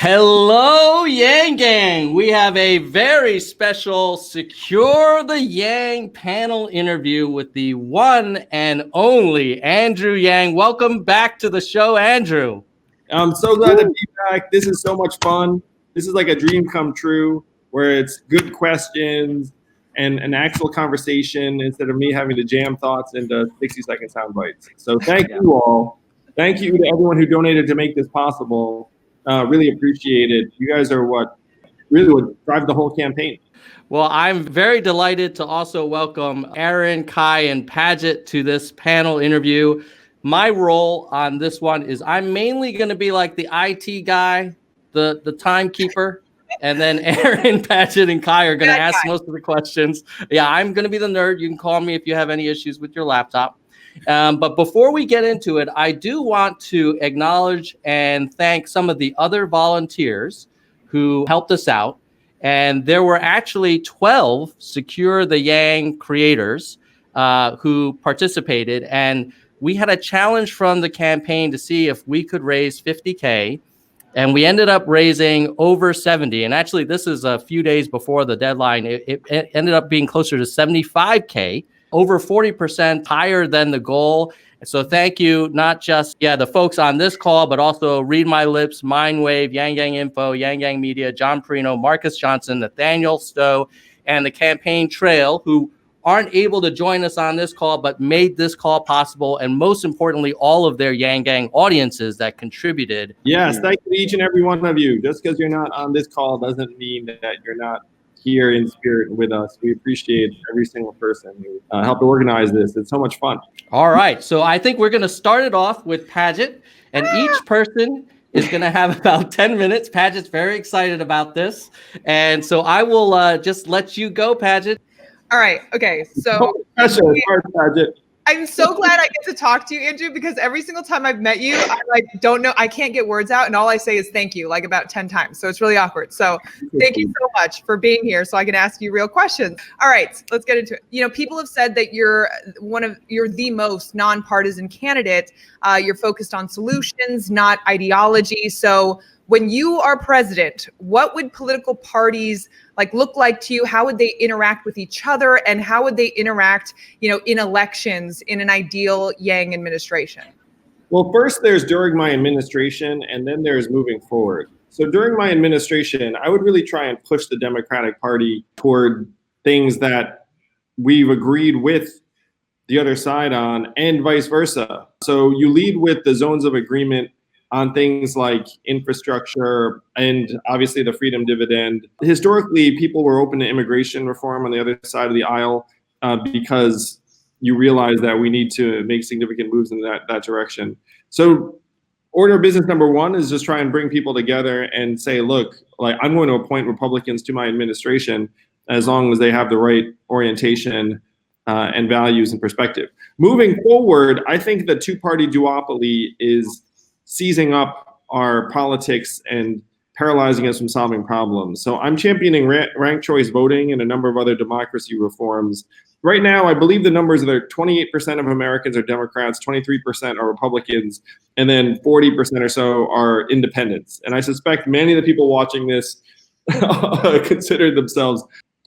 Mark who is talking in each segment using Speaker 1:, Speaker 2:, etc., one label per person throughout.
Speaker 1: Hello, YangGang. We have a very special Secure the Yang panel interview with the one and only Andrew Yang. Welcome back to the show, Andrew.
Speaker 2: I'm so glad to be back. This is so much fun. This is like a dream come true where it's good questions and an actual conversation instead of me having to jam thoughts into 60-second sound bites. So thank you all. Thank you to everyone who donated to make this possible. Really appreciate it. You guys are what drive the whole campaign.
Speaker 1: Well, I'm very delighted to also welcome Aaron, Kai, and Paget to this panel interview. My role on this one is I'm mainly going to be like the IT guy, the timekeeper, and then Aaron, Paget, and Kai are going to ask most of the questions. Yeah, I'm going to be the nerd. You can call me if you have any issues with your laptop. But before we get into it, I do want to acknowledge and thank some of the other volunteers who helped us out. And there were actually 12 Secure the Yang creators who participated. And we had a challenge from the campaign to see if we could raise 50K. And we ended up raising over 70. And actually, this is a few days before the deadline. It ended up being closer to 75K. Over 40% higher than the goal. So thank you, not just the folks on this call, but also Read My Lips, Mindwave, YangGang Info, YangGang Media, John Perino, Marcus Johnson, Nathaniel Stowe, and the Campaign Trail, who aren't able to join us on this call, but made this call possible. And most importantly, all of their YangGang audiences that contributed.
Speaker 2: Yes, thank you to each and every one of you. Just because you're not on this call doesn't mean that you're not here in spirit with us. We appreciate every single person who helped organize this. It's so much fun.
Speaker 1: All right. So I think we're going to start it off with Paget, and each person is going to have about 10 minutes. Paget's very excited about this. And so I will just let you go, Paget.
Speaker 3: All right. Okay. So
Speaker 2: Paget.
Speaker 3: I'm so glad I get to talk to you, Andrew, because every single time I've met you, I don't know, I can't get words out, and all I say is thank you, like about 10 times. So it's really awkward. So thank you so much for being here so I can ask you real questions. All right, let's get into it. You know, people have said that you're the most nonpartisan candidate. You're focused on solutions, not ideology. So when you are president, what would political parties look like to you? How would they interact with each other, and how would they interact, in elections in an ideal Yang administration?
Speaker 2: Well, first there's during my administration, and then there's moving forward. So during my administration, I would really try and push the Democratic Party toward things that we've agreed with the other side on, and vice versa. So you lead with the zones of agreement on things like infrastructure and obviously the freedom dividend. Historically, people were open to immigration reform on the other side of the aisle because you realize that we need to make significant moves in that direction. So order of business number one is just try and bring people together and say, look, I'm going to appoint Republicans to my administration as long as they have the right orientation and values and perspective. Moving forward, I think the two-party duopoly is seizing up our politics and paralyzing us from solving problems. So I'm championing ranked choice voting and a number of other democracy reforms. Right now, I believe the numbers are 28% of Americans are Democrats, 23% are Republicans, and then 40% or so are independents. And I suspect many of the people watching this consider themselves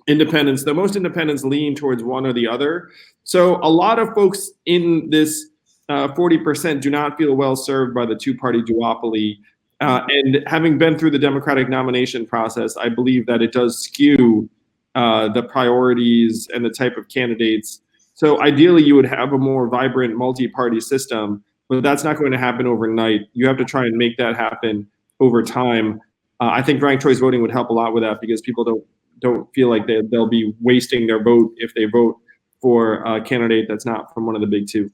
Speaker 2: independents. The most independents lean towards one or the other. So a lot of folks in this 40% do not feel well served by the two-party duopoly. And having been through the Democratic nomination process, I believe that it does skew the priorities and the type of candidates. So ideally, you would have a more vibrant multi-party system, but that's not going to happen overnight. You have to try and make that happen over time. I think ranked choice voting would help a lot with that because people don't feel like they'll be wasting their vote if they vote for a candidate that's not from one of the big two.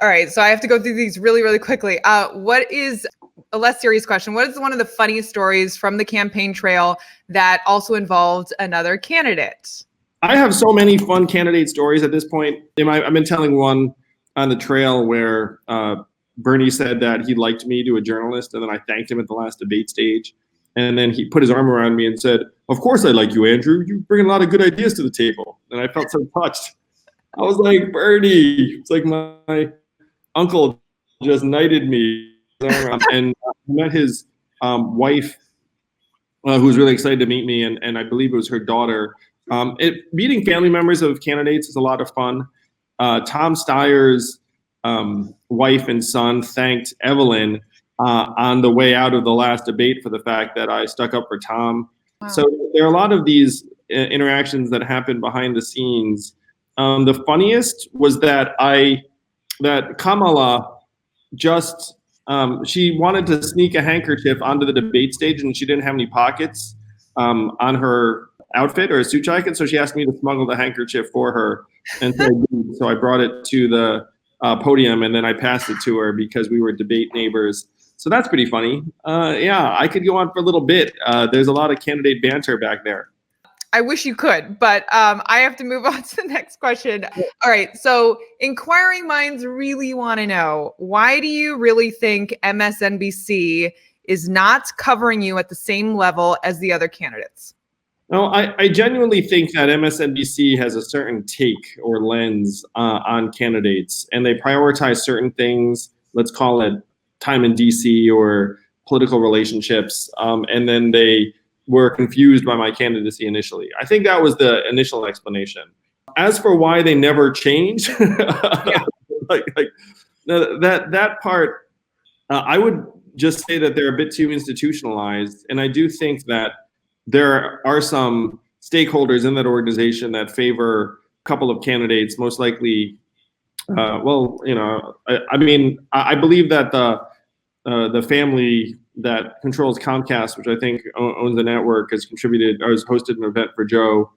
Speaker 3: All right, so I have to go through these really, really quickly. What is a less serious question? What is one of the funniest stories from the campaign trail that also involved another candidate?
Speaker 2: I have so many fun candidate stories at this point. I've been telling one on the trail where Bernie said that he liked me to a journalist, and then I thanked him at the last debate stage. And then he put his arm around me and said, "Of course I like you, Andrew. You bring a lot of good ideas to the table." And I felt so touched. I was like, Bernie, it's like my uncle just knighted me. And I met his wife who was really excited to meet me, and I believe it was her daughter. Meeting family members of candidates is a lot of fun. Tom Steyer's wife and son thanked Evelyn on the way out of the last debate for the fact that I stuck up for Tom. Wow. So there are a lot of these interactions that happen behind the scenes. The funniest was that Kamala just she wanted to sneak a handkerchief onto the debate stage, and she didn't have any pockets on her outfit or a suit jacket, so she asked me to smuggle the handkerchief for her, and so I brought it to the podium, and then I passed it to her because we were debate neighbors. So that's pretty funny. Yeah, I could go on for a little bit. There's a lot of candidate banter back there.
Speaker 3: I wish you could, but I have to move on to the next question. All right, so inquiring minds really want to know, why do you really think MSNBC is not covering you at the same level as the other candidates?
Speaker 2: No, I genuinely think that MSNBC has a certain take or lens on candidates, and they prioritize certain things. Let's call it time in DC or political relationships, and then they were confused by my candidacy initially. I think that was the initial explanation. As for why they never change, yeah. that part, I would just say that they're a bit too institutionalized, and I do think that there are some stakeholders in that organization that favor a couple of candidates, most likely. I believe that the family that controls Comcast, which I think owns the network, has contributed or has hosted an event for Joe,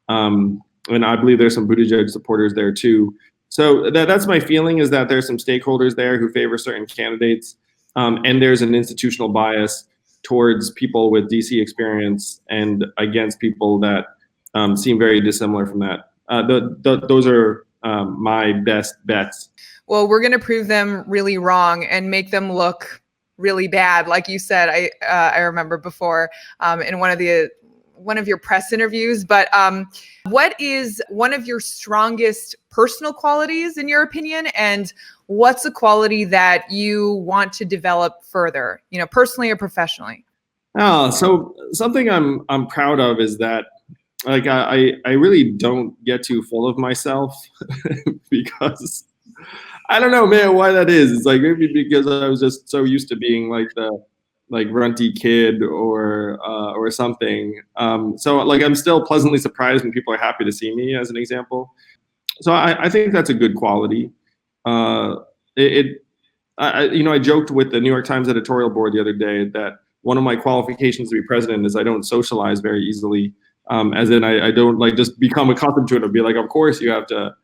Speaker 2: and I believe there's some Buttigieg supporters there too. So that's my feeling, is that there's some stakeholders there who favor certain candidates, and there's an institutional bias towards people with DC experience and against people that seem very dissimilar from that. Those are my best bets.
Speaker 3: Well, we're going to prove them really wrong and make them look really bad. Like you said, I remember before in one of your press interviews. But what is one of your strongest personal qualities, in your opinion, and what's a quality that you want to develop further, personally or professionally?
Speaker 2: So something I'm proud of is that, like, I really don't get too full of myself because I don't know, man, why that is. It's like maybe because I was just so used to being like the runty kid or something. So like I'm still pleasantly surprised when people are happy to see me, as an example. So I think that's a good quality. I joked with the New York Times editorial board the other day that one of my qualifications to be president is I don't socialize very easily. As in I don't like just become accustomed to it and be like, of course you have to,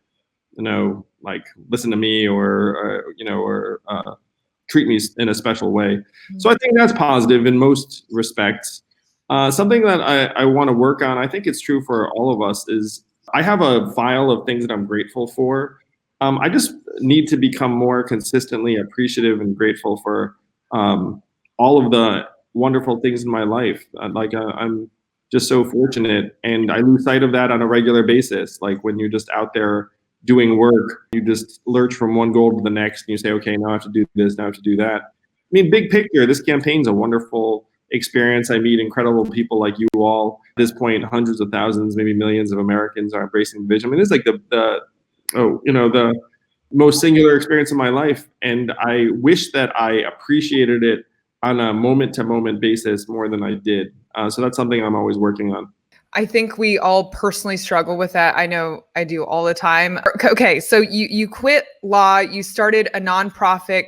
Speaker 2: like listen to me or treat me in a special way. So I think that's positive in most respects. Something that I want to work on, I think it's true for all of us, is I have a file of things that I'm grateful for. I just need to become more consistently appreciative and grateful for all of the wonderful things in my life. I'm just so fortunate, and I lose sight of that on a regular basis. Like when you're just out there doing work, you just lurch from one goal to the next, and you say, okay, now I have to do this, now I have to do that. I mean, big picture, this campaign's a wonderful experience. I meet incredible people like you all. At this point, hundreds of thousands, maybe millions of Americans are embracing the vision. I mean, it's like the most singular experience of my life, and I wish that I appreciated it on a moment-to-moment basis more than I did. So that's something I'm always working on.
Speaker 3: I think we all personally struggle with that. I know I do all the time. Okay, so you quit law, you started a nonprofit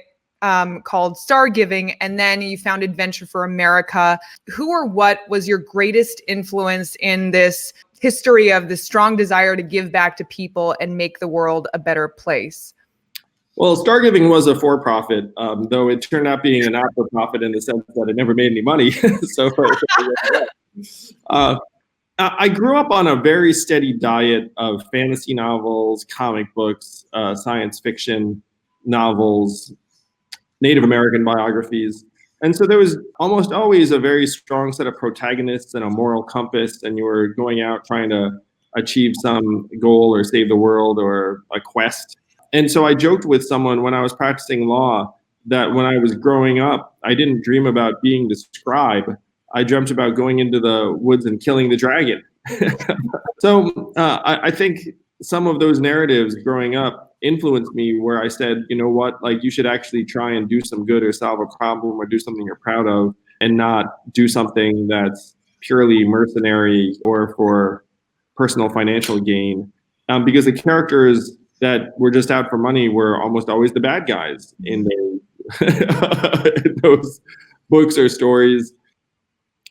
Speaker 3: called Star Giving, and then you founded Venture for America. Who or what was your greatest influence in this history of the strong desire to give back to people and make the world a better place?
Speaker 2: Well, Star Giving was a for-profit, though it turned out being a not-for-profit in the sense that it never made any money. So I grew up on a very steady diet of fantasy novels, comic books, science fiction novels, Native American biographies. And so there was almost always a very strong set of protagonists and a moral compass, and you were going out trying to achieve some goal or save the world or a quest. And so I joked with someone when I was practicing law that when I was growing up, I didn't dream about being the scribe. I dreamt about going into the woods and killing the dragon. So I think some of those narratives growing up influenced me, where I said, you know what, like you should actually try and do some good or solve a problem or do something you're proud of, and not do something that's purely mercenary or for personal financial gain. Because the characters that were just out for money were almost always the bad guys in those books or stories.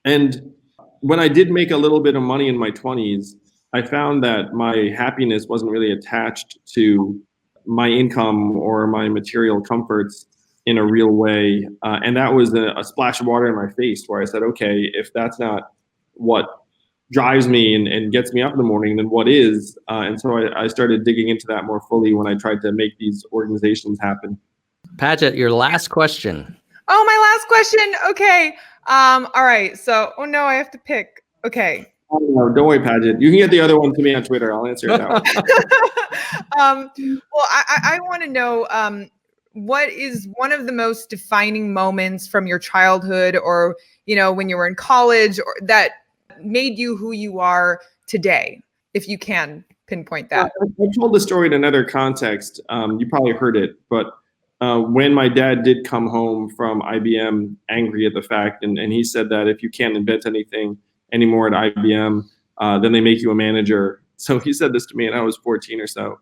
Speaker 2: And when I did make a little bit of money in my 20s, I found that my happiness wasn't really attached to my income or my material comforts in a real way. And that was a splash of water in my face, where I said, okay, if that's not what drives me and gets me up in the morning, then what is? And so I started digging into that more fully when I tried to make these organizations happen.
Speaker 1: Paget, your last question.
Speaker 3: Oh, my last question. Okay. All right. So, oh no, I have to pick. Okay.
Speaker 2: Oh, no, don't worry, Paget. You can get the other one to me on Twitter. I'll answer it that way.
Speaker 3: Well, I want to know what is one of the most defining moments from your childhood, or when you were in college, or that made you who you are today, if you can pinpoint that.
Speaker 2: I told the story in another context. You probably heard it, but when my dad did come home from IBM angry at the fact, and he said that if you can't invent anything anymore at IBM, then they make you a manager. So he said this to me, and I was 14 or so.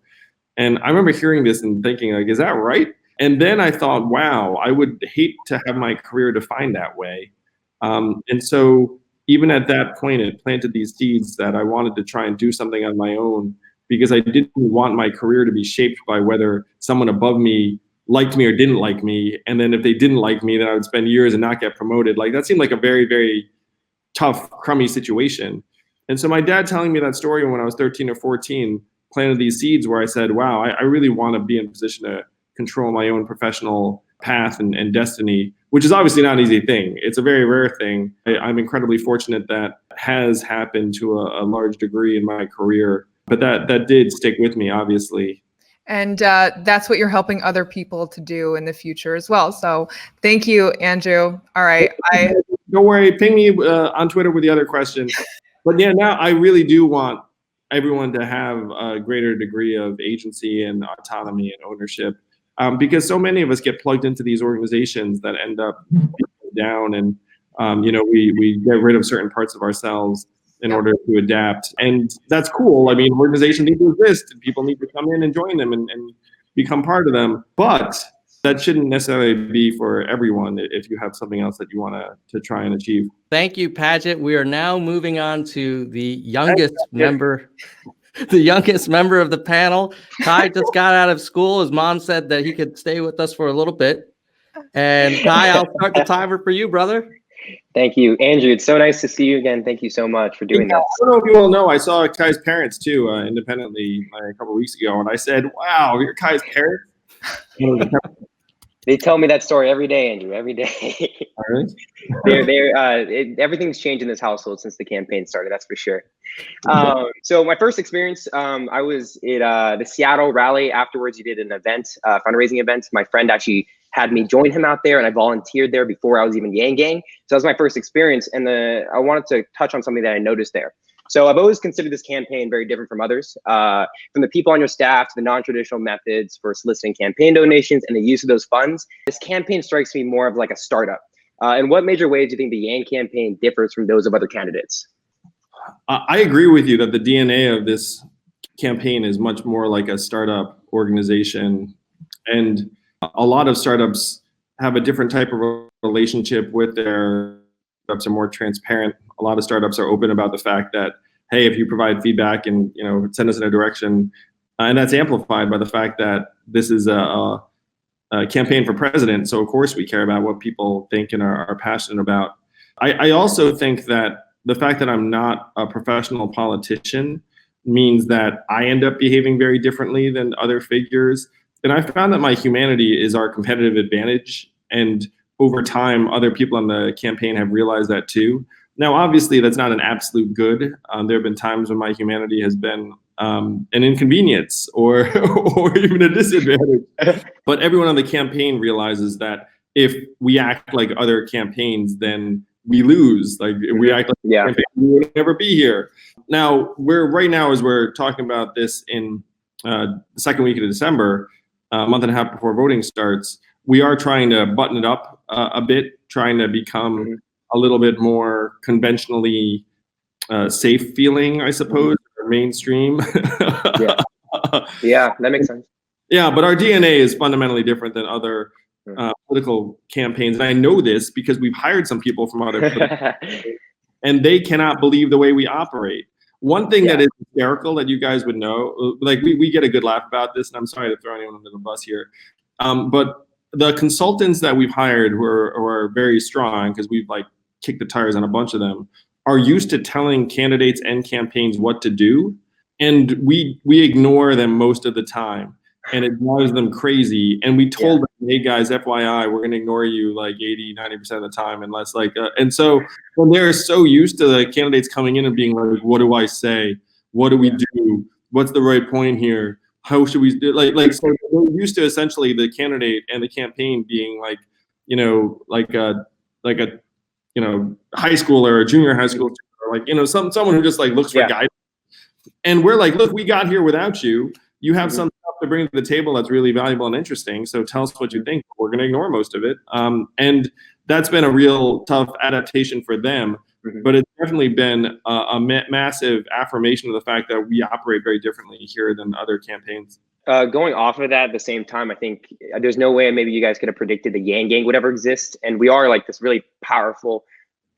Speaker 2: And I remember hearing this and thinking, like, is that right? And then I thought, wow, I would hate to have my career defined that way. And so even at that point, it planted these seeds that I wanted to try and do something on my own, because I didn't want my career to be shaped by whether someone above me liked me or didn't like me. And then if they didn't like me, then I would spend years and not get promoted. Like, that seemed like a very, very tough, crummy situation. And so my dad telling me that story when I was 13 or 14 planted these seeds where I said, wow, I really want to be in a position to control my own professional path and destiny, which is obviously not an easy thing. It's a very rare thing. I'm incredibly fortunate that has happened to a large degree in my career, but that did stick with me, obviously.
Speaker 3: And that's what you're helping other people to do in the future as well. So thank you, Andrew. All right.
Speaker 2: Don't worry, ping me on Twitter with the other question. But yeah, now I really do want everyone to have a greater degree of agency and autonomy and ownership, because so many of us get plugged into these organizations that end up down, and we get rid of certain parts of ourselves in order to adapt. And that's cool. I mean, organizations need to exist, and people need to come in and join them and become part of them. But that shouldn't necessarily be for everyone if you have something else that you want to try and achieve.
Speaker 1: Thank you, Paget. We are now moving on to the youngest member, the youngest member of the panel. Kai just got out of school. His mom said that he could stay with us for a little bit. And Kai, I'll start the timer for you, brother.
Speaker 4: Thank you, Andrew. It's so nice to see you again. Thank you so much for doing this.
Speaker 2: I don't know if you all know, I saw Kai's parents too, independently a couple of weeks ago, and I said, wow, you're Kai's parents?
Speaker 4: They tell me that story every day, Andrew, every day. Everything's changed in this household since the campaign started, that's for sure. So my first experience, I was at the Seattle rally. Afterwards, you did an event, fundraising event. My friend actually had me join him out there, and I volunteered there before I was even YangGang. So that was my first experience, and I wanted to touch on something that I noticed there. So I've always considered this campaign very different from others, from the people on your staff to the non-traditional methods for soliciting campaign donations and the use of those funds. This campaign strikes me more of like a startup. In what major ways do you think the Yang campaign differs from those of other candidates?
Speaker 2: I agree with you that the DNA of this campaign is much more like a startup organization. And a lot of startups have a different type of relationship with their startups, are more transparent. A lot of startups are open about the fact that, hey, if you provide feedback and send us in a direction, and that's amplified by the fact that this is a campaign for president. So of course we care about what people think and are passionate about. I also think that the fact that I'm not a professional politician means that I end up behaving very differently than other figures. And I found that my humanity is our competitive advantage. And over time, other people on the campaign have realized that too. Now, obviously, that's not an absolute good. There have been times when my humanity has been an inconvenience or even a disadvantage. But everyone on the campaign realizes that if we act like other campaigns, then we lose. Like we act like
Speaker 4: Yeah.
Speaker 2: we would never be here. Now right now as we're talking about this in the second week of December, a month and a half before voting starts, we are trying to button it up a bit, trying to become a little bit more conventionally safe feeling, I suppose, or mainstream.
Speaker 4: Yeah, that makes sense.
Speaker 2: Yeah, but our DNA is fundamentally different than other political campaigns. And I know this because we've hired some people from other and they cannot believe the way we operate. One thing that is hysterical that you guys would know, like we get a good laugh about this, and I'm sorry to throw anyone under the bus here, but the consultants that we've hired who are very strong, because we've like kicked the tires on a bunch of them, are used to telling candidates and campaigns what to do, and we ignore them most of the time. And it drives them crazy. And we told them, hey guys, FYI, we're going to ignore you like 80, 90% of the time. Unless like, and so when they're so used to the candidates coming in and being like, what do I say? What do we do? What's the right point here? How should we do so they're used to essentially the candidate and the campaign being like, like a high schooler or junior high school, or like, someone who just like looks for guidance. And we're like, look, we got here without you. You have some stuff to bring to the table that's really valuable and interesting. So tell us what you think. We're going to ignore most of it. And that's been a real tough adaptation for them. But it's definitely been a massive affirmation of the fact that we operate very differently here than other campaigns.
Speaker 4: Going off of that, at the same time, I think there's no way maybe you guys could have predicted the YangGang would ever exist. And we are like this really powerful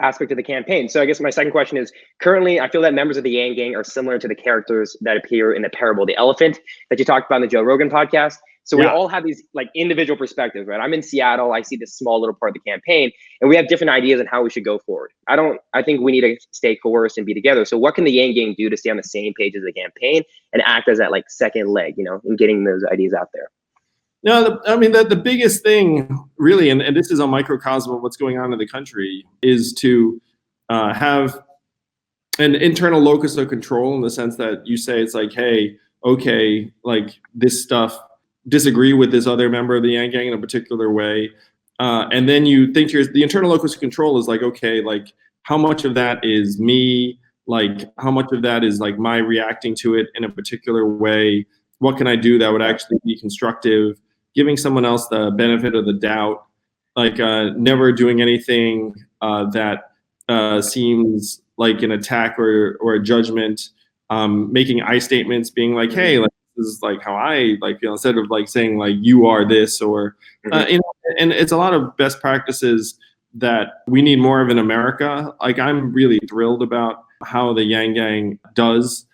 Speaker 4: aspect of the campaign. So I guess my second question is, currently, I feel that members of the YangGang are similar to the characters that appear in the parable, The Elephant, that you talked about in the Joe Rogan podcast. So we all have these like individual perspectives, right? I'm in Seattle. I see this small little part of the campaign, and we have different ideas on how we should go forward. I think we need to stay coerced and be together. So what can the YangGang do to stay on the same page as the campaign and act as that like second leg, in getting those ideas out there?
Speaker 2: No, I mean, the biggest thing really, and this is a microcosm of what's going on in the country, is to have an internal locus of control, in the sense that you say it's like, hey, okay, like this stuff, disagree with this other member of the YangGang in a particular way. And then you think the internal locus of control is like, okay, like how much of that is me? Like how much of that is like my reacting to it in a particular way? What can I do that would actually be constructive? Giving someone else the benefit of the doubt, like never doing anything that seems like an attack or a judgment, making I statements, being like, hey, like, this is like how I like feel, instead of like saying like you are this, or and it's a lot of best practices that we need more of in America. Like I'm really thrilled about how the YangGang does,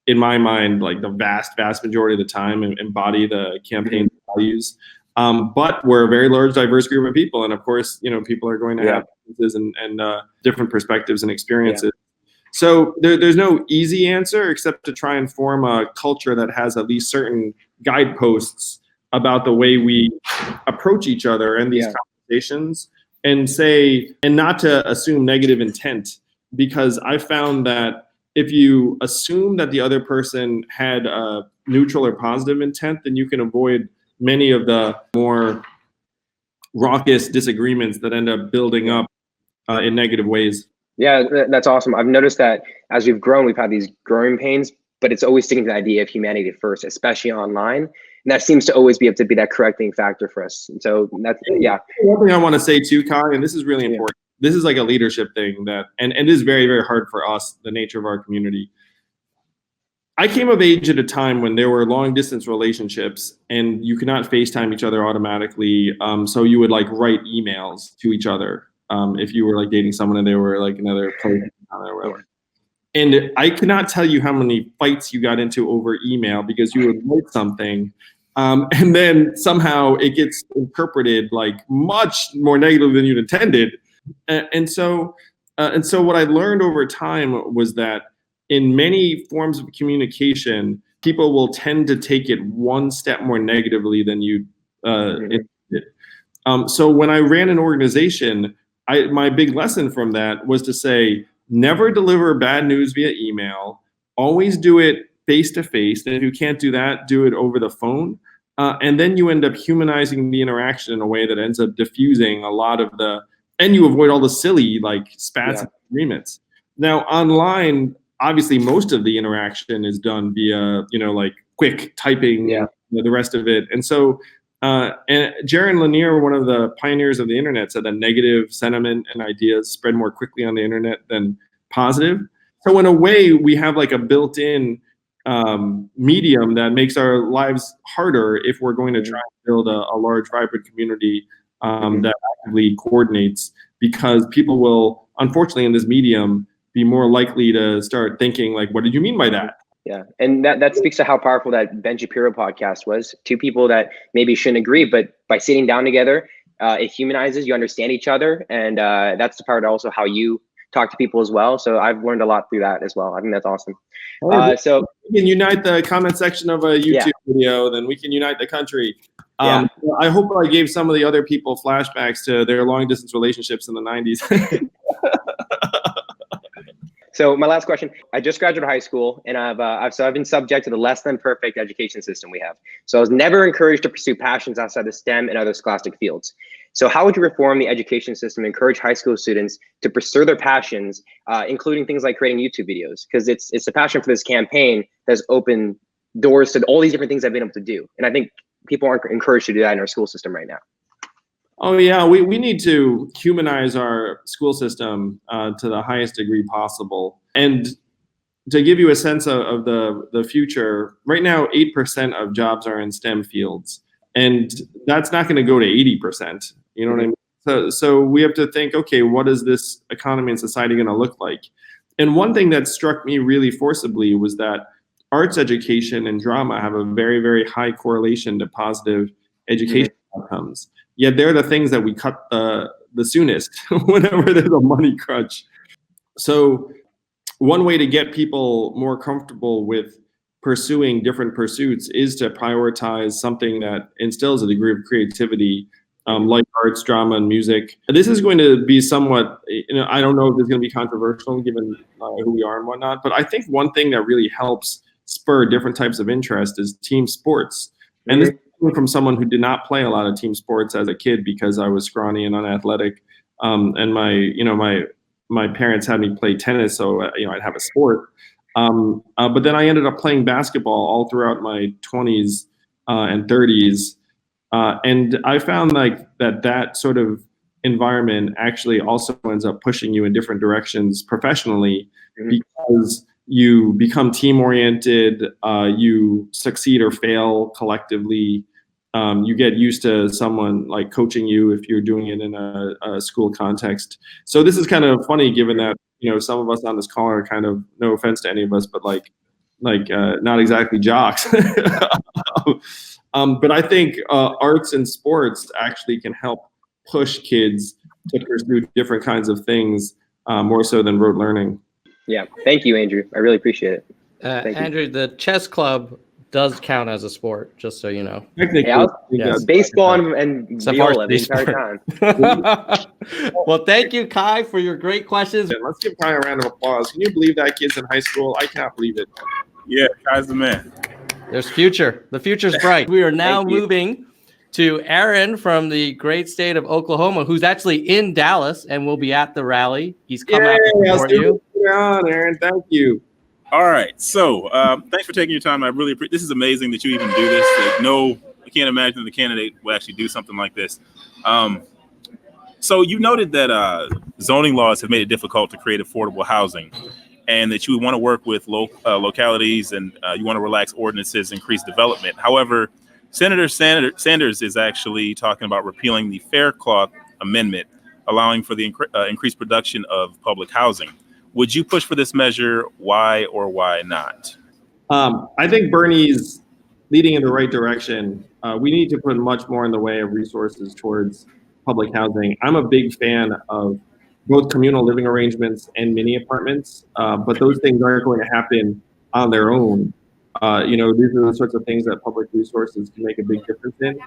Speaker 2: in my mind, like the vast majority of the time embody the campaign values. But we're a very large, diverse group of people. And of course, people are going to have differences and different perspectives and experiences. So there's no easy answer except to try and form a culture that has at least certain guideposts about the way we approach each other and these conversations, and not to assume negative intent, because I found that if you assume that the other person had a neutral or positive intent, then you can avoid many of the more raucous disagreements that end up building up in negative ways.
Speaker 4: Yeah, that's awesome. I've noticed that as we've grown, we've had these growing pains, but it's always sticking to the idea of humanity first, especially online. And that seems to always be able to be that correcting factor for us. And so that's,
Speaker 2: One thing I want to say too, Kai, and this is really important. This is like a leadership thing and it is very, very hard for us, the nature of our community. I came of age at a time when there were long distance relationships and you could not FaceTime each other automatically. So you would like write emails to each other if you were like dating someone and they were like another place or whatever. And I cannot tell you how many fights you got into over email because you would write something and then somehow it gets interpreted like much more negative than you'd intended. And so what I learned over time was that in many forms of communication, people will tend to take it one step more negatively than you intended. So when I ran an organization, my big lesson from that was to say, never deliver bad news via email. Always do it face to face. And if you can't do that, do it over the phone. And then you end up humanizing the interaction in a way that ends up diffusing a lot of the and you avoid all the silly like spats and agreements. Now online, obviously most of the interaction is done via, like quick typing and the rest of it. And so and Jaron Lanier, one of the pioneers of the internet, said that negative sentiment and ideas spread more quickly on the internet than positive. So in a way, we have like a built-in medium that makes our lives harder if we're going to try and build a large, vibrant community that actively coordinates, because people will, unfortunately, in this medium, be more likely to start thinking like, what did you mean by that?
Speaker 4: Yeah, and that speaks to how powerful that Ben Shapiro podcast was. Two people that maybe shouldn't agree, but by sitting down together, it humanizes, you understand each other, and that's the part also how you talk to people as well. So I've learned a lot through that as well. I think that's awesome. So
Speaker 2: we can unite the comment section of a YouTube video, then we can unite the country. I hope I gave some of the other people flashbacks to their long distance relationships in the 90s.
Speaker 4: So my last question, I just graduated high school, and I've been subject to the less than perfect education system we have. So I was never encouraged to pursue passions outside of STEM and other scholastic fields. So how would you reform the education system and encourage high school students to pursue their passions, including things like creating YouTube videos? Because it's a passion for this campaign that's opened doors to all these different things I've been able to do. And I think people aren't encouraged to do that in our school system right now.
Speaker 2: Oh yeah, we need to humanize our school system to the highest degree possible. And to give you a sense of the future, right now 8% of jobs are in STEM fields, and that's not going to go to 80%. You know what I mean? So we have to think, okay, what is this economy and society going to look like? And one thing that struck me really forcibly was that arts education and drama have a very, very high correlation to positive education outcomes. Yet they're the things that we cut the soonest whenever there's a money crunch. So one way to get people more comfortable with pursuing different pursuits is to prioritize something that instills a degree of creativity, like arts, drama, and music. This is going to be somewhat, I don't know if it's going to be controversial given who we are and whatnot, but I think one thing that really helps spur different types of interest is team sports. And this from someone who did not play a lot of team sports as a kid because I was scrawny and unathletic, and my parents had me play tennis, so I'd have a sport. But then I ended up playing basketball all throughout my 20s and 30s, and I found like that sort of environment actually also ends up pushing you in different directions professionally, because you become team oriented, you succeed or fail collectively. You get used to someone like coaching you if you're doing it in a school context. So this is kind of funny given that, some of us on this call are kind of, no offense to any of us, but like not exactly jocks. But I think arts and sports actually can help push kids to pursue different kinds of things more so than rote learning.
Speaker 4: Yeah, thank you, Andrew. I really appreciate it.
Speaker 1: Andrew, the chess club does count as a sport, just so you know.
Speaker 4: Technically, yes. Baseball and viola the entire time.
Speaker 1: Well, thank you, Kai, for your great questions.
Speaker 2: Let's give Kai a round of applause. Can you believe that kid's in high school? I can't believe it.
Speaker 5: Yeah, Kai's the man.
Speaker 1: There's future. The future's bright. We are now moving to Aaron from the great state of Oklahoma, who's actually in Dallas and will be at the rally. He's come out to support you.
Speaker 2: On, Aaron. Thank you.
Speaker 5: All right. So thanks for taking your time. I really appreciate this. Is amazing that you even do this. I can't imagine the candidate will actually do something like this. So you noted that zoning laws have made it difficult to create affordable housing, and that you want to work with localities and you want to relax ordinances, increase development. However, Senator Sanders is actually talking about repealing the Faircloth Amendment, allowing for the increased production of public housing. Would you push for this measure? Why or why not?
Speaker 2: I think Bernie's leading in the right direction. We need to put much more in the way of resources towards public housing. I'm a big fan of both communal living arrangements and mini apartments, but those things aren't going to happen on their own. These are the sorts of things that public resources can make a big difference in.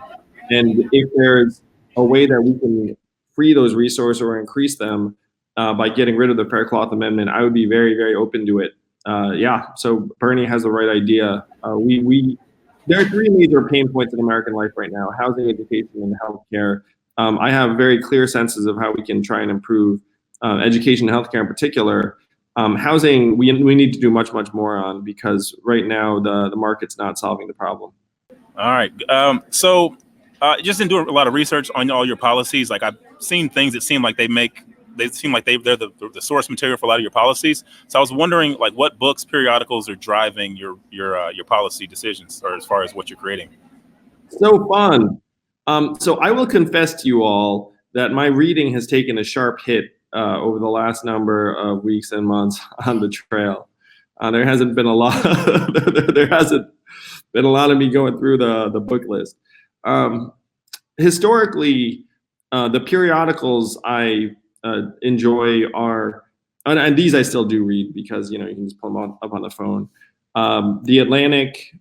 Speaker 2: And if there's a way that we can free those resources or increase them by getting rid of the Faircloth Amendment, I would be very, very open to it. So Bernie has the right idea. There are three major pain points in American life right now: housing, education, and healthcare. I have very clear senses of how we can try and improve education and healthcare in particular. Housing, we need to do much more on, because right now the market's not solving the problem.
Speaker 5: All right. Just in doing a lot of research on all your policies, like I've seen things that seem like they're the source material for a lot of your policies. So I was wondering, like, what books, periodicals are driving your policy decisions, or as far as what you're creating?
Speaker 2: So fun. So I will confess to you all that my reading has taken a sharp hit over the last number of weeks and months on the trail. There hasn't been a lot. There hasn't been a lot of me going through the book list. Historically, the periodicals I enjoy are, and these I still do read, because you can just pull them up on the phone. The Atlantic,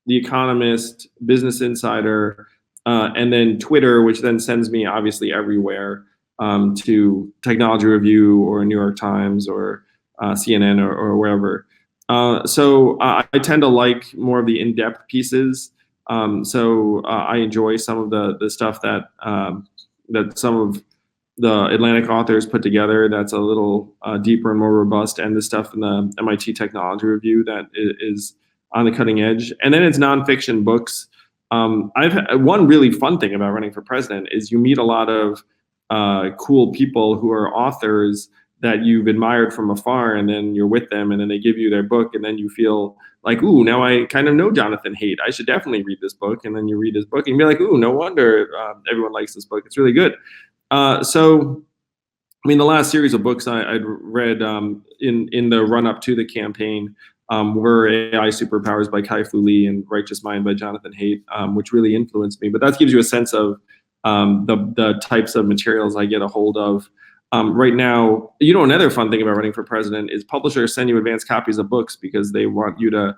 Speaker 2: The Economist, Business Insider, and then Twitter, which then sends me obviously everywhere, to Technology Review or New York Times or CNN or wherever. So I tend to like more of the in-depth pieces. I enjoy some of the stuff that some of the Atlantic authors put together that's a little deeper and more robust, and the stuff in the MIT Technology Review that is on the cutting edge. And then it's nonfiction books. One really fun thing about running for president is you meet a lot of cool people who are authors that you've admired from afar, and then you're with them, and then they give you their book, and then you feel like, ooh, now I kind of know Jonathan Haidt. I should definitely read this book. And then you read his book and you're like, ooh, no wonder everyone likes this book. It's really good. The last series of books I'd read in the run-up to the campaign were AI Superpowers by Kai-Fu Lee and Righteous Mind by Jonathan Haidt, which really influenced me. But that gives you a sense of the types of materials I get a hold of. Right now, another fun thing about running for president is publishers send you advanced copies of books because they want you to,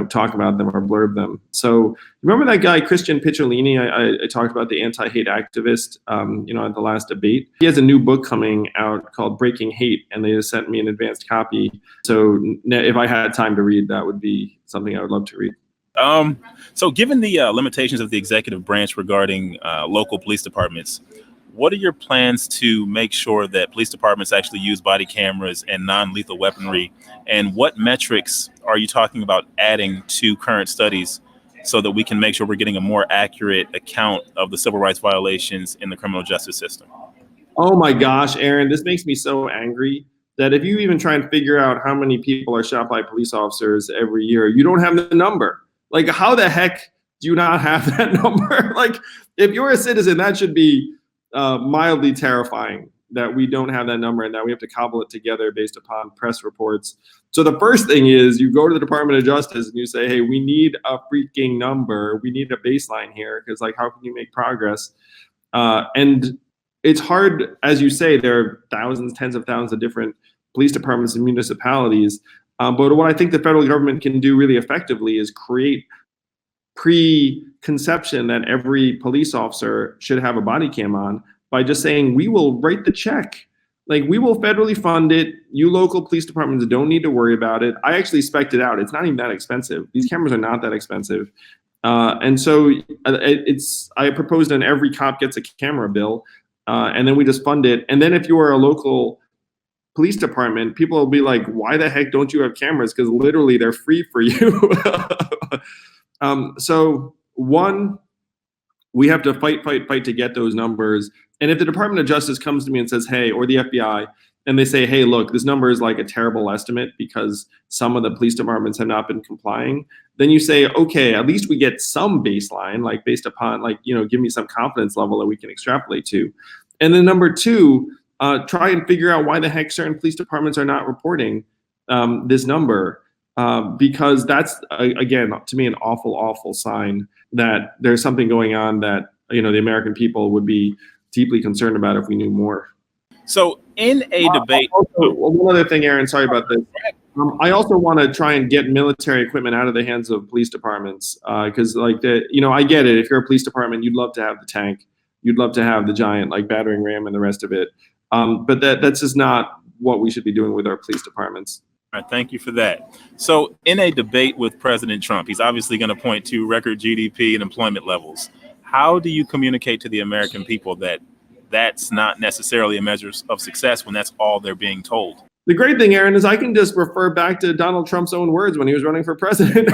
Speaker 2: talk about them or blurb them. So remember that guy, Christian Picciolini, I talked about, the anti-hate activist, at the last debate. He has a new book coming out called Breaking Hate, and they just sent me an advanced copy. So if I had time to read, that would be something I would love to read.
Speaker 5: So given the limitations of the executive branch regarding local police departments, what are your plans to make sure that police departments actually use body cameras and non-lethal weaponry? And what metrics are you talking about adding to current studies so that we can make sure we're getting a more accurate account of the civil rights violations in the criminal justice system?
Speaker 2: Oh my gosh, Aaron, this makes me so angry that if you even try and figure out how many people are shot by police officers every year, you don't have the number. Like, how the heck do you not have that number? Like, if you're a citizen, that should be mildly terrifying that we don't have that number and that we have to cobble it together based upon press reports. So the first thing is you go to the Department of Justice and you say, hey, we need a freaking number. We need a baseline here, because how can you make progress? And it's hard, as you say, there are thousands, tens of thousands of different police departments and municipalities. But what I think the federal government can do really effectively is create preconception that every police officer should have a body cam on by just saying, we will write the check. Like, we will federally fund it. You local police departments don't need to worry about it. I actually spec'd it out. It's not even that expensive. These cameras are not that expensive. And so I proposed an every cop gets a camera bill, and then we just fund it. And then if you are a local police department, people will be like, why the heck don't you have cameras? Because literally they're free for you. So one, we have to fight to get those numbers. And if the Department of Justice comes to me and says, hey, or the FBI, and they say, hey, look, this number is like a terrible estimate because some of the police departments have not been complying, then you say, okay, at least we get some baseline, like based upon, like, give me some confidence level that we can extrapolate to. And then number two, try and figure out why the heck certain police departments are not reporting this number. Because that's, again, to me, an awful sign that there's something going on that, the American people would be deeply concerned about if we knew more.
Speaker 5: So in a debate.
Speaker 2: Also, one other thing, Aaron, sorry about this. I also want to try and get military equipment out of the hands of police departments. Because I get it. If you're a police department, you'd love to have the tank. You'd love to have the giant, battering ram and the rest of it. But that's just not what we should be doing with our police departments.
Speaker 5: All right, thank you for that. So in a debate with President Trump, he's obviously going to point to record GDP and employment levels. How do you communicate to the American people that that's not necessarily a measure of success when that's all they're being told.
Speaker 2: The great thing, Aaron, is I can just refer back to Donald Trump's own words when he was running for president.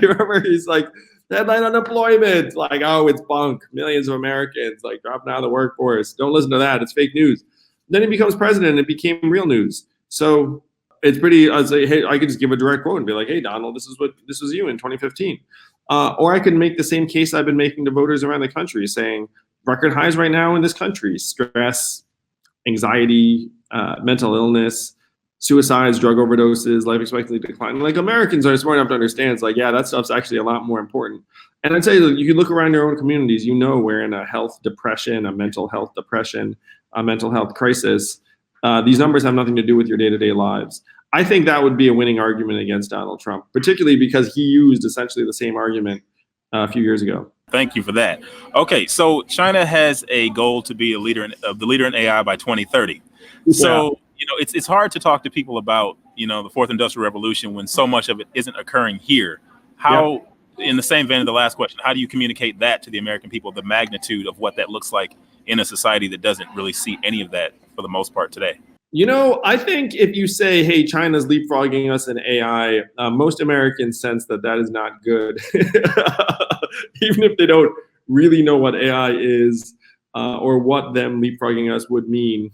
Speaker 2: You remember, he's like, headline unemployment, like, oh, it's bunk. Millions of Americans like dropping out of the workforce. Don't listen to that. It's fake news. Then he becomes president and it became real news. So it's pretty, I was like, hey, I could just give a direct quote and be like, hey, Donald, this was you in 2015. Or I could make the same case I've been making to voters around the country, saying record highs right now in this country: stress, anxiety, mental illness, suicides, drug overdoses, life expectancy decline. Like, Americans are smart enough to understand, it's like, yeah, that stuff's actually a lot more important. And I'd say that you can look around your own communities, you know, we're in a health depression, a mental health depression, a mental health crisis. These numbers have nothing to do with your day-to-day lives. I think that would be a winning argument against Donald Trump, particularly because he used essentially the same argument a few years ago.
Speaker 5: Thank you for that. Okay, so China has a goal to be the leader in AI by 2030. Yeah. So, you know, it's hard to talk to people about, you know, the fourth industrial revolution when so much of it isn't occurring here. How, in the same vein of the last question, how do you communicate that to the American people, the magnitude of what that looks like in a society that doesn't really see any of that for the most part today?
Speaker 2: You know, I think if you say, hey, China's leapfrogging us in AI, most Americans sense that that is not good, even if they don't really know what AI is or what them leapfrogging us would mean.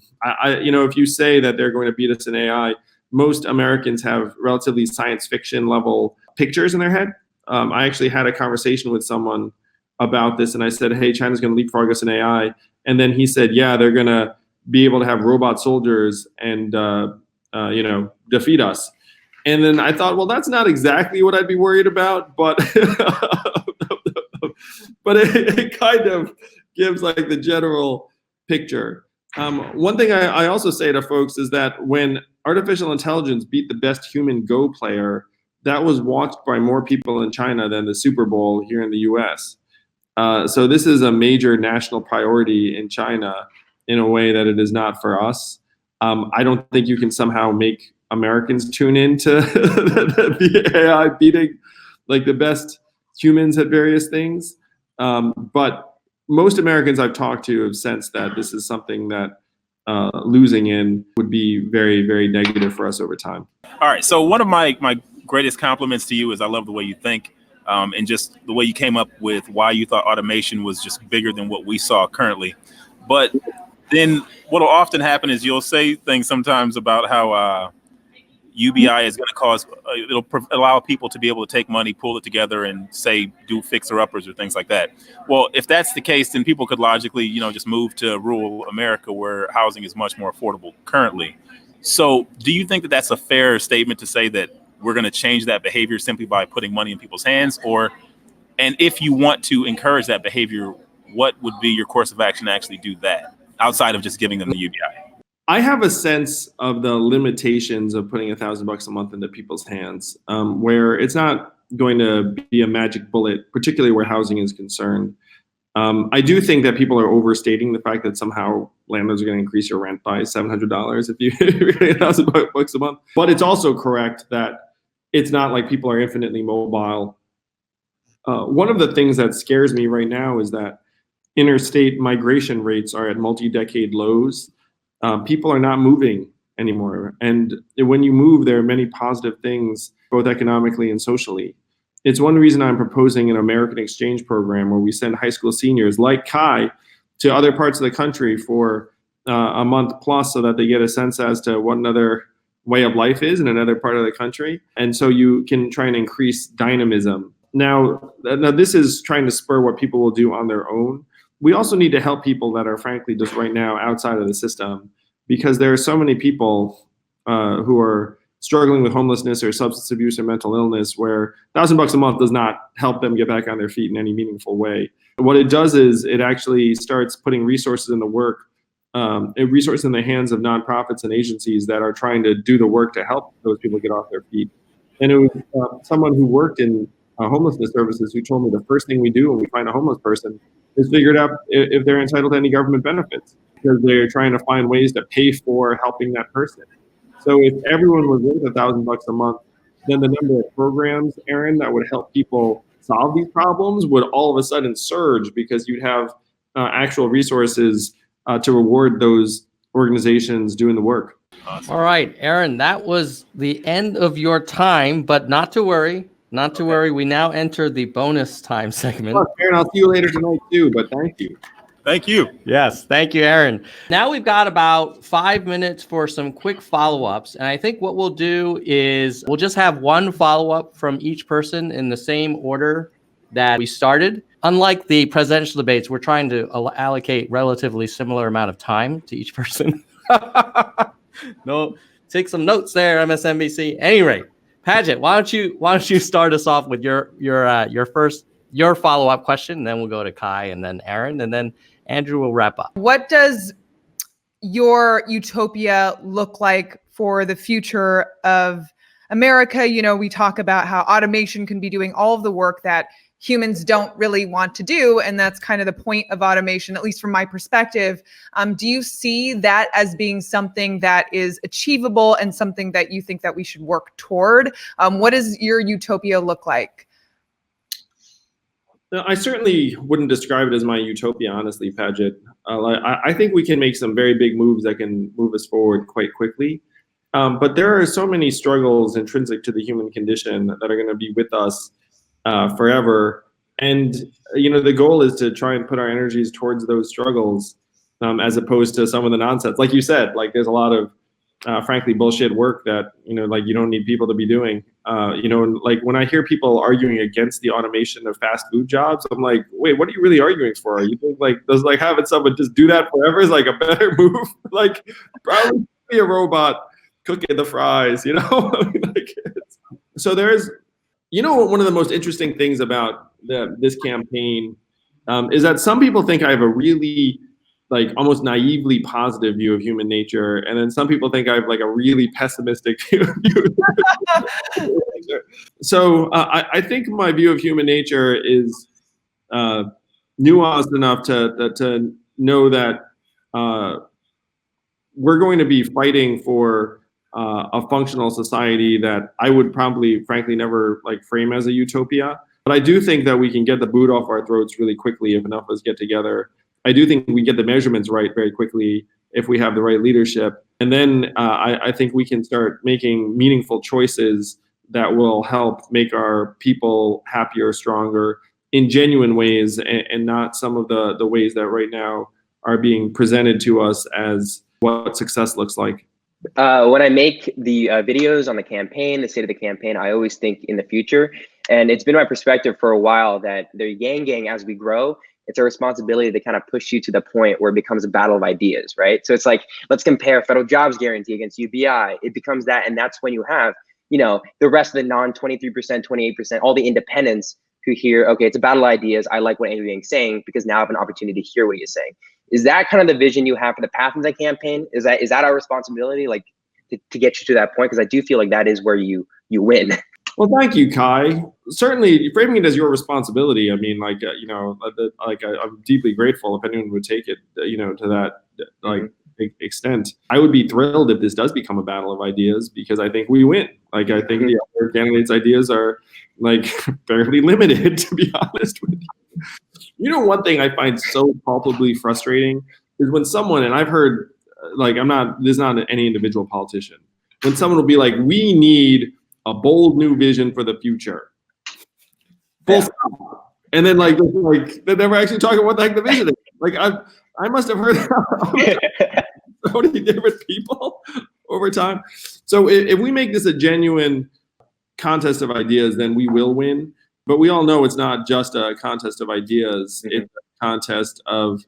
Speaker 2: You know, if you say that they're going to beat us in AI, most Americans have relatively science fiction level pictures in their head. I actually had a conversation with someone about this, and I said, hey, China's going to leapfrog us in AI. And then he said, yeah, they're going to be able to have robot soldiers and, you know, defeat us. And then I thought, well, that's not exactly what I'd be worried about, but but it kind of gives like the general picture. One thing I also say to folks is that when artificial intelligence beat the best human Go player, that was watched by more people in China than the Super Bowl here in the US. So this is a major national priority in China in a way that it is not for us. I don't think you can somehow make Americans tune into the AI beating like the best humans at various things. But most Americans I've talked to have sensed that this is something that losing in would be very, very negative for us over time.
Speaker 5: All right. So one of my greatest compliments to you is I love the way you think and just the way you came up with why you thought automation was just bigger than what we saw currently. But then what will often happen is you'll say things sometimes about how UBI is going to cause, it'll allow people to be able to take money, pull it together and say, do fixer-uppers or things like that. Well, if that's the case, then people could logically, you know, just move to rural America where housing is much more affordable currently. So do you think that that's a fair statement to say that we're going to change that behavior simply by putting money in people's hands? And if you want to encourage that behavior, what would be your course of action to actually do that outside of just giving them the UBI?
Speaker 2: I have a sense of the limitations of putting $1,000 a month into people's hands, where it's not going to be a magic bullet, particularly where housing is concerned. I do think that people are overstating the fact that somehow landlords are going to increase your rent by $700 if you pay $1,000 a month. But it's also correct that it's not like people are infinitely mobile. One of the things that scares me right now is that interstate migration rates are at multi-decade lows. People are not moving anymore. And when you move, there are many positive things, both economically and socially. It's one reason I'm proposing an American exchange program where we send high school seniors like Kai to other parts of the country for a month plus so that they get a sense as to what another way of life is in another part of the country. And so you can try and increase dynamism. Now this is trying to spur what people will do on their own. We also need to help people that are frankly just right now outside of the system, because there are so many people who are struggling with homelessness or substance abuse or mental illness where $1,000 a month does not help them get back on their feet in any meaningful way. What it does is it actually starts putting resources in the work, resources in the hands of nonprofits and agencies that are trying to do the work to help those people get off their feet. And it was someone who worked in homelessness services who told me the first thing we do when we find a homeless person is figure out if they're entitled to any government benefits, because they're trying to find ways to pay for helping that person. So if everyone was worth $1,000 a month, then the number of programs, Aaron, that would help people solve these problems would all of a sudden surge, because you'd have actual resources to reward those organizations doing the work.
Speaker 5: Awesome.
Speaker 1: All right, Aaron, that was the end of your time, but not to worry. Not to worry. We now enter the bonus time segment.
Speaker 2: Well, Aaron, I'll see you later tonight too, but thank you.
Speaker 5: Thank you.
Speaker 1: Yes, thank you, Aaron. Now we've got about 5 minutes for some quick follow-ups. And I think what we'll do is we'll just have one follow-up from each person in the same order that we started. Unlike the presidential debates, we're trying to allocate relatively similar amount of time to each person. No, take some notes there, MSNBC. At any rate, Paget, why don't you start us off with your follow-up question, and then we'll go to Kai and then Aaron, and then Andrew will wrap up.
Speaker 3: What does your utopia look like for the future of America? You know, we talk about how automation can be doing all of the work that humans don't really want to do. And that's kind of the point of automation, at least from my perspective. Do you see that as being something that is achievable and something that you think that we should work toward? What does your utopia look like?
Speaker 2: I certainly wouldn't describe it as my utopia, honestly, Paget. I think we can make some very big moves that can move us forward quite quickly. But there are so many struggles intrinsic to the human condition that are going to be with us forever. And, you know, the goal is to try and put our energies towards those struggles as opposed to some of the nonsense. Like you said, like there's a lot of, frankly, bullshit work that, you know, like you don't need people to be doing. You know, and like when I hear people arguing against the automation of fast food jobs, I'm like, wait, what are you really arguing for? You think like does like having someone just do that forever is like a better move? Like probably be a robot cooking the fries, you know? So there's, you know, one of the most interesting things about this campaign is that some people think I have a really like almost naively positive view of human nature, and then some people think I have like a really pessimistic view of human nature. So I think my view of human nature is nuanced enough to know that we're going to be fighting for a functional society that I would probably, frankly, never like frame as a utopia. But I do think that we can get the boot off our throats really quickly if enough of us get together. I do think we get the measurements right very quickly if we have the right leadership. And then I think we can start making meaningful choices that will help make our people happier, stronger in genuine ways, and not some of the ways that right now are being presented to us as what success looks like.
Speaker 4: When I make the videos on the campaign, the state of the campaign, I always think in the future. And it's been my perspective for a while that the YangGang, as we grow, it's a responsibility to kind of push you to the point where it becomes a battle of ideas, right? So it's like, let's compare federal jobs guarantee against UBI. It becomes that, and that's when you have, you know, the rest of the non-23%, 28%, all the independents who hear, okay, it's a battle of ideas. I like what YangGang's saying because now I have an opportunity to hear what he's saying. Is that kind of the vision you have for the path of the campaign? Is that our responsibility, like to get you to that point? Because I do feel like that is where you win.
Speaker 2: Well, thank you, Kai. Certainly, framing it as your responsibility. I mean, like you know, I'm deeply grateful if anyone would take it, you know, to that like extent. I would be thrilled if this does become a battle of ideas because I think we win. Like I think the other candidates' ideas are like fairly limited, to be honest with you. You know, one thing I find so palpably frustrating is when someone, and I've heard, like, this is not any individual politician, when someone will be like, we need a bold new vision for the future. Full stop. And then like they're never actually talking what the heck the vision is. Like I must have heard so many different people over time. So if we make this a genuine contest of ideas, then we will win. But we all know it's not just a contest of ideas. Mm-hmm. It's a contest of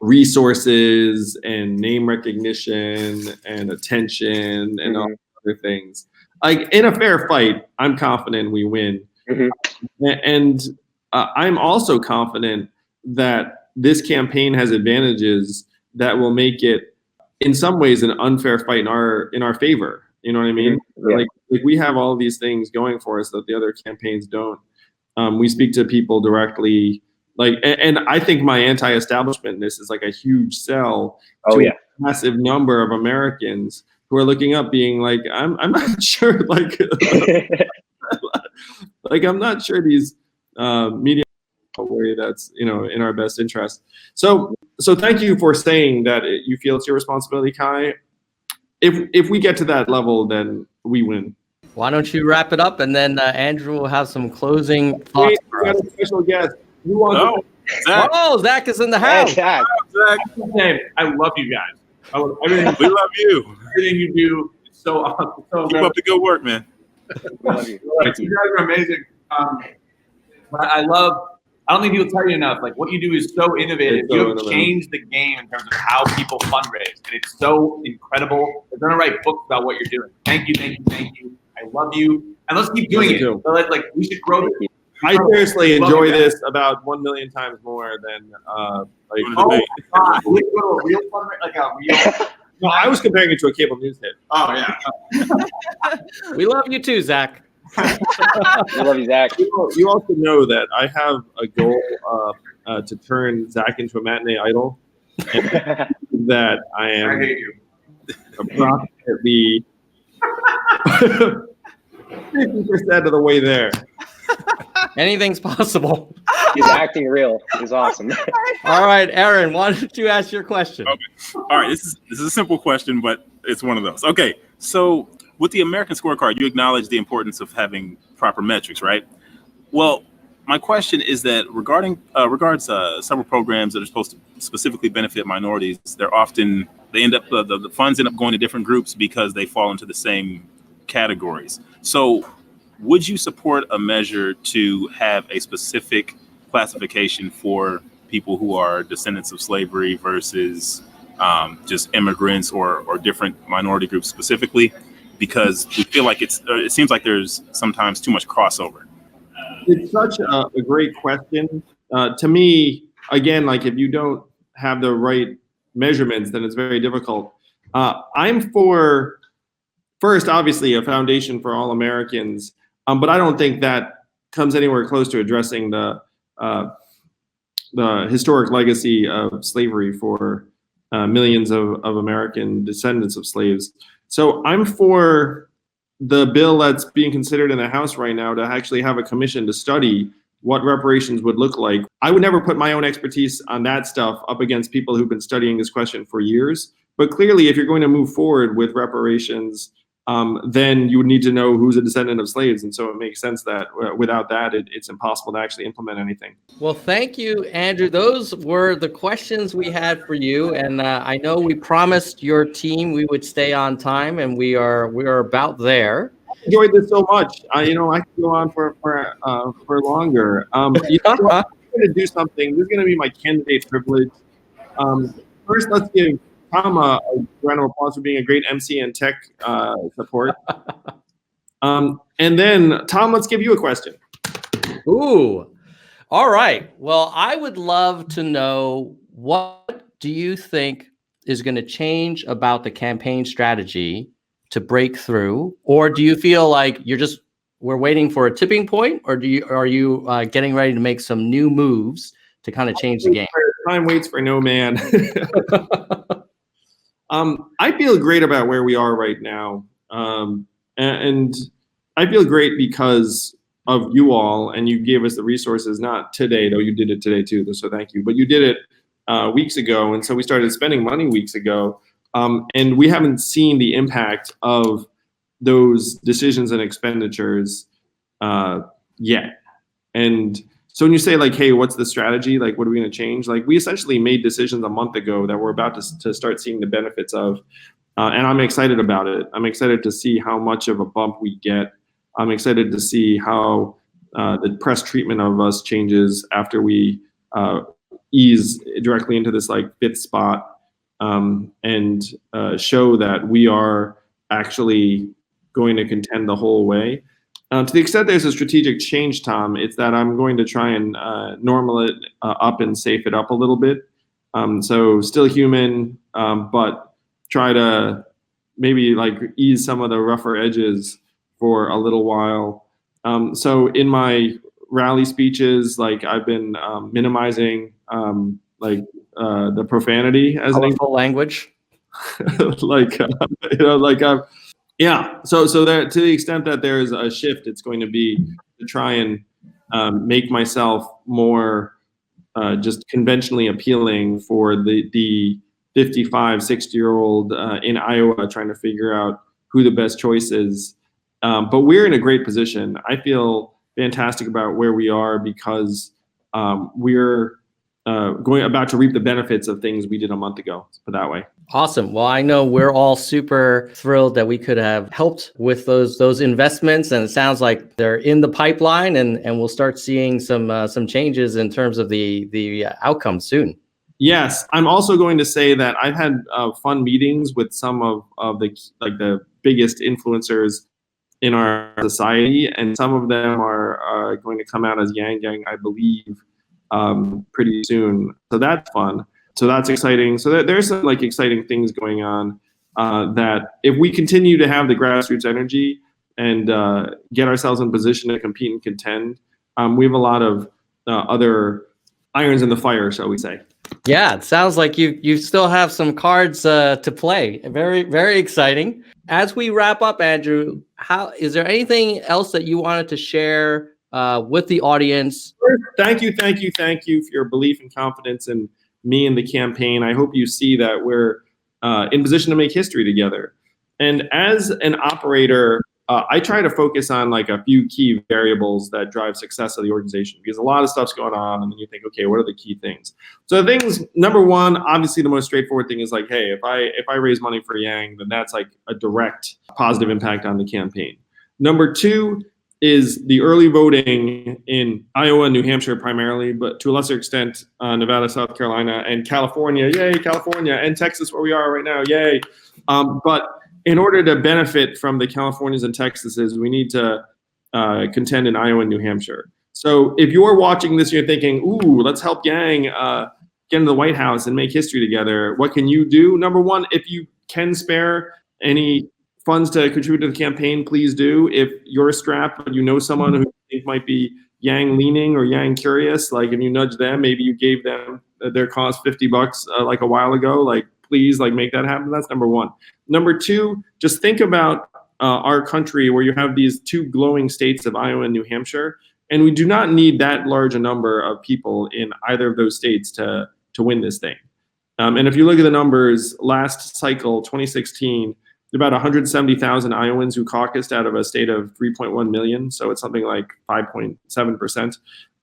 Speaker 2: resources and name recognition and attention and all other things. Like in a fair fight, I'm confident we win. Mm-hmm. And I'm also confident that this campaign has advantages that will make it, in some ways, an unfair fight in our favor. You know what I mean? Mm-hmm. Yeah. Like we have all these things going for us that the other campaigns don't. We speak to people directly, like, and I think my anti-establishmentness is like a huge sell to a massive number of Americans who are looking up, being like, I'm not sure, like, like I'm not sure these media way that's, you know, in our best interest. So thank you for saying that you feel it's your responsibility, Kai. If we get to that level, then we win.
Speaker 1: Why don't you wrap it up, and then Andrew will have some closing thoughts.
Speaker 2: Wait, we got a special guest. Who wants
Speaker 5: Zach.
Speaker 1: Oh, Zach is in the
Speaker 4: Hey,
Speaker 1: house.
Speaker 4: Zach.
Speaker 6: Zach, I love you guys. Everything
Speaker 5: We love you.
Speaker 6: you do is so awesome. So
Speaker 5: Keep up the good work, man.
Speaker 4: We love you.
Speaker 6: You guys are amazing. But I don't think people tell you enough. Like, what you do is so innovative.
Speaker 2: It's so
Speaker 6: You have
Speaker 2: innovative.
Speaker 6: changed the game in terms of how people fundraise, and it's so incredible. They're gonna write books about what you're doing. Thank you, thank you, thank you. I love you, and let's keep doing
Speaker 2: Me
Speaker 6: it.
Speaker 2: too.
Speaker 6: So like we should grow this.
Speaker 2: I seriously
Speaker 6: Love
Speaker 2: enjoy
Speaker 6: you guys.
Speaker 2: this about 1 million times more than
Speaker 6: Oh my God, we go to a real fundraiser, like a real.
Speaker 2: No, I was comparing it to a cable news hit.
Speaker 6: Oh yeah.
Speaker 1: We love you too, Zach.
Speaker 4: We love you, Zach.
Speaker 2: You also know that I have a goal to turn Zach into a matinee idol, and that I
Speaker 6: I
Speaker 2: am
Speaker 6: hate you.
Speaker 2: approximately 50% of the way there.
Speaker 1: Anything's possible.
Speaker 4: He's acting real. It's awesome.
Speaker 1: All right, Aaron, why don't you ask your question?
Speaker 5: Okay. All right, this is a simple question, but it's one of those. Okay, so with the American scorecard, you acknowledge the importance of having proper metrics, right? Well, my question is that regards several programs that are supposed to specifically benefit minorities, the funds end up going to different groups because they fall into the same categories. So would you support a measure to have a specific classification for people who are descendants of slavery versus just immigrants or different minority groups specifically? Because we feel like it seems like there's sometimes too much crossover.
Speaker 2: It's such a great question. To me, again, like if you don't have the right measurements, then it's very difficult. I'm for, first, obviously, a foundation for all Americans, but I don't think that comes anywhere close to addressing the historic legacy of slavery for millions of American descendants of slaves. So I'm for the bill that's being considered in the House right now to actually have a commission to study what reparations would look like. I would never put my own expertise on that stuff up against people who've been studying this question for years. But clearly, if you're going to move forward with reparations, then you would need to know who's a descendant of slaves. And so it makes sense that without that, it's impossible to actually implement anything.
Speaker 1: Well, thank you, Andrew. Those were the questions we had for you. And I know we promised your team we would stay on time, and we are about there.
Speaker 2: I enjoyed this so much. I could go on for longer. I'm going to do something. This is going to be my candidate privilege. First, let's give Tom a round of applause for being a great MC and tech support. And then, Tom, let's give you a question.
Speaker 1: Ooh. All right. Well, I would love to know, what do you think is going to change about the campaign strategy to break through? Or do you feel like we're waiting for a tipping point? Or are you getting ready to make some new moves to kind of change the game?
Speaker 2: Time waits for no man. I feel great about where we are right now. And I feel great because of you all, and you gave us the resources, not today, though you did it today too, so thank you. But you did it weeks ago, and so we started spending money weeks ago. And we haven't seen the impact of those decisions and expenditures yet. And so when you say like, hey, what's the strategy? Like, what are we going to change? Like, we essentially made decisions a month ago that we're about to start seeing the benefits of. And I'm excited about it. I'm excited to see how much of a bump we get. I'm excited to see how the press treatment of us changes after we ease directly into this like fifth spot and show that we are actually going to contend the whole way. To the extent there's a strategic change, Tom, it's that I'm going to try and normal it up and safe it up a little bit. So still human, but try to maybe like ease some of the rougher edges for a little while. So in my rally speeches, like I've been minimizing the profanity as an
Speaker 1: language.
Speaker 2: Yeah. So that to the extent that there's a shift, it's going to be to try and make myself more just conventionally appealing for the 55, 60-year-old in Iowa trying to figure out who the best choice is. But we're in a great position. I feel fantastic about where we are because we're about to reap the benefits of things we did a month ago. Let's put it that way.
Speaker 1: Awesome. Well, I know we're all super thrilled that we could have helped with those investments, and it sounds like they're in the pipeline, and we'll start seeing some changes in terms of the outcome soon.
Speaker 2: Yes, I'm also going to say that I've had fun meetings with some of the biggest influencers in our society, and some of them are going to come out as YangGang, I believe, pretty soon. So that's fun. So that's exciting. So there's some like exciting things going on that if we continue to have the grassroots energy and get ourselves in position to compete and contend, we have a lot of other irons in the fire, shall we say.
Speaker 1: Yeah, it sounds like you still have some cards to play. Very, very exciting. As we wrap up, Andrew, is there anything else that you wanted to share with the audience?
Speaker 2: Thank you for your belief and confidence in me and the campaign. I hope you see that we're in position to make history together. And as an operator, I try to focus on like a few key variables that drive success of the organization, because a lot of stuff's going on, and then you think, okay, what are the key things? So the things, number one, obviously the most straightforward thing is like, hey, if I raise money for Yang, then that's like a direct positive impact on the campaign. Number two is the early voting in Iowa and New Hampshire primarily, but to a lesser extent, Nevada, South Carolina, and California, yay, California, and Texas, where we are right now, yay. But in order to benefit from the Californias and Texases, we need to contend in Iowa and New Hampshire. So if you're watching this, you're thinking, ooh, let's help Yang get into the White House and make history together. What can you do? Number one, if you can spare any funds to contribute to the campaign, please do. If you're strapped, but you know someone who you think might be Yang leaning or Yang curious, like if you nudge them, maybe you gave them their cause $50 like a while ago, like please like make that happen. That's number one. Number two, just think about our country where you have these two glowing states of Iowa and New Hampshire, and we do not need that large a number of people in either of those states to win this thing. And if you look at the numbers, last cycle, 2016, about 170,000 Iowans who caucused out of a state of 3.1 million. So it's something like 5.7%.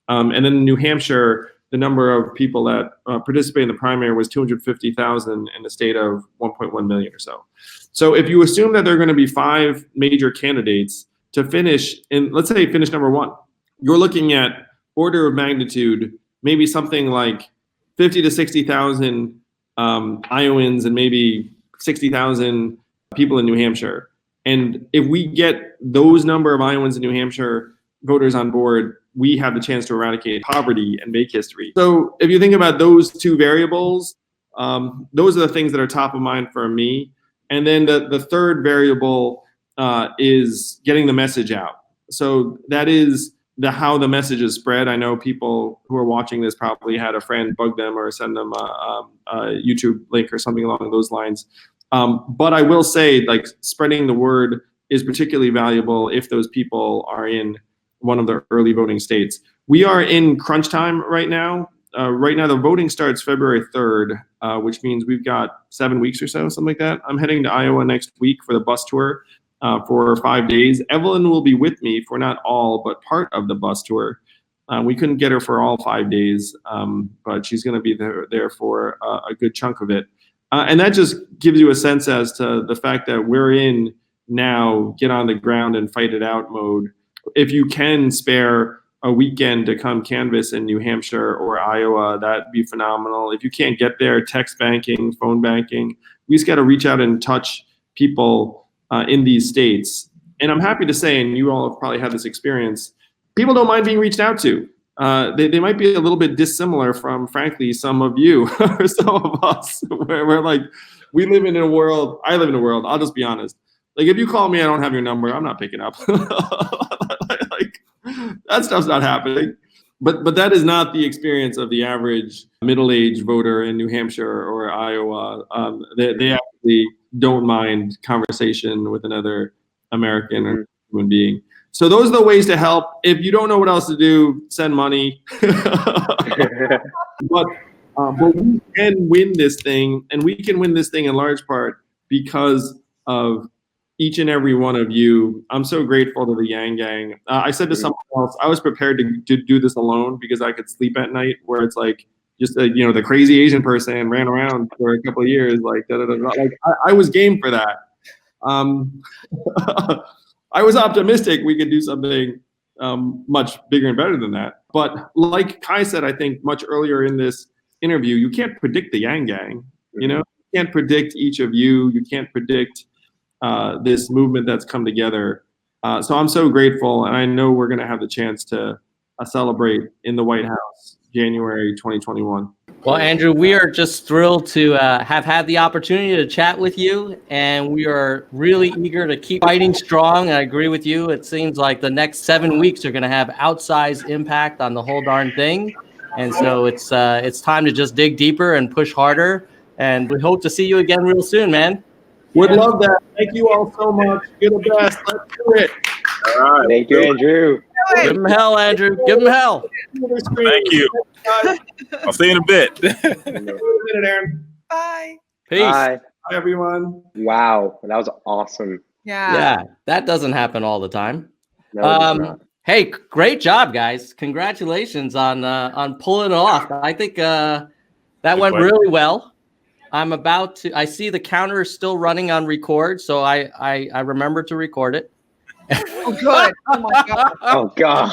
Speaker 2: And then in New Hampshire, the number of people that participate in the primary was 250,000 in a state of 1.1 million or so. So if you assume that there are going to be 5 major candidates to finish in, let's say finish number 1, you're looking at order of magnitude, maybe something like 50 to 60,000 Iowans and maybe 60,000 people in New Hampshire. And if we get those number of Iowans and New Hampshire voters on board, we have the chance to eradicate poverty and make history. So if you think about those two variables, those are the things that are top of mind for me. And then the third variable is getting the message out. So that is how the message is spread. I know people who are watching this probably had a friend bug them or send them a YouTube link or something along those lines. But I will say, like, spreading the word is particularly valuable if those people are in one of the early voting states. We are in crunch time right now. Right now, the voting starts February 3rd, which means we've got 7 weeks or so, something like that. I'm heading to Iowa next week for the bus tour for 5 days. Evelyn will be with me for not all, but part of the bus tour. We couldn't get her for all 5 days, but she's going to be there for a good chunk of it. And that just gives you a sense as to the fact that we're in now get on the ground and fight it out mode. If you can spare a weekend to come canvass in New Hampshire or Iowa, that'd be phenomenal. If you can't get there, text banking, phone banking, we just got to reach out and touch people in these states. And I'm happy to say, and you all have probably had this experience, people don't mind being reached out to. They might be a little bit dissimilar from, frankly, some of you or some of us, where we're like, we live in a world, I live in a world, I'll just be honest. Like, if you call me, I don't have your number, I'm not picking up. Like, that stuff's not happening. But that is not the experience of the average middle-aged voter in New Hampshire or Iowa. They actually don't mind conversation with another American or human being. So those are the ways to help. If you don't know what else to do, send money. But we can win this thing, and we can win this thing in large part because of each and every one of you. I'm so grateful to the YangGang. I said to someone else, I was prepared to do this alone because I could sleep at night, where it's like just the crazy Asian person ran around for a couple of years, like like I was game for that. I was optimistic we could do something much bigger and better than that. But like Kai said, I think much earlier in this interview, you can't predict the YangGang. You can't predict each of you. You can't predict this movement that's come together. So I'm so grateful, and I know we're going to have the chance to celebrate in the White House, January 2021.
Speaker 1: Well, Andrew, we are just thrilled to have had the opportunity to chat with you, and we are really eager to keep fighting strong. I agree with you. It seems like the next 7 weeks are going to have outsized impact on the whole darn thing. And so it's time to just dig deeper and push harder. And we hope to see you again real soon, man.
Speaker 2: Would love that. Thank you all so much. You're the best. Let's do it.
Speaker 5: All right.
Speaker 4: Thank you, Andrew.
Speaker 1: Give him hell, Andrew. Give him hell.
Speaker 5: Thank you. I'll see you in a bit.
Speaker 2: Aaron.
Speaker 3: Bye.
Speaker 1: Peace.
Speaker 4: Bye.
Speaker 2: Hi, everyone.
Speaker 4: Wow, that was awesome.
Speaker 3: Yeah.
Speaker 1: Yeah, that doesn't happen all the time.
Speaker 4: No, it is not.
Speaker 1: Hey, great job, guys! Congratulations on pulling it off. I think that went really well. I see the counter is still running on record, so I remember to record it.
Speaker 3: Oh, good. Oh my God.
Speaker 4: Oh God.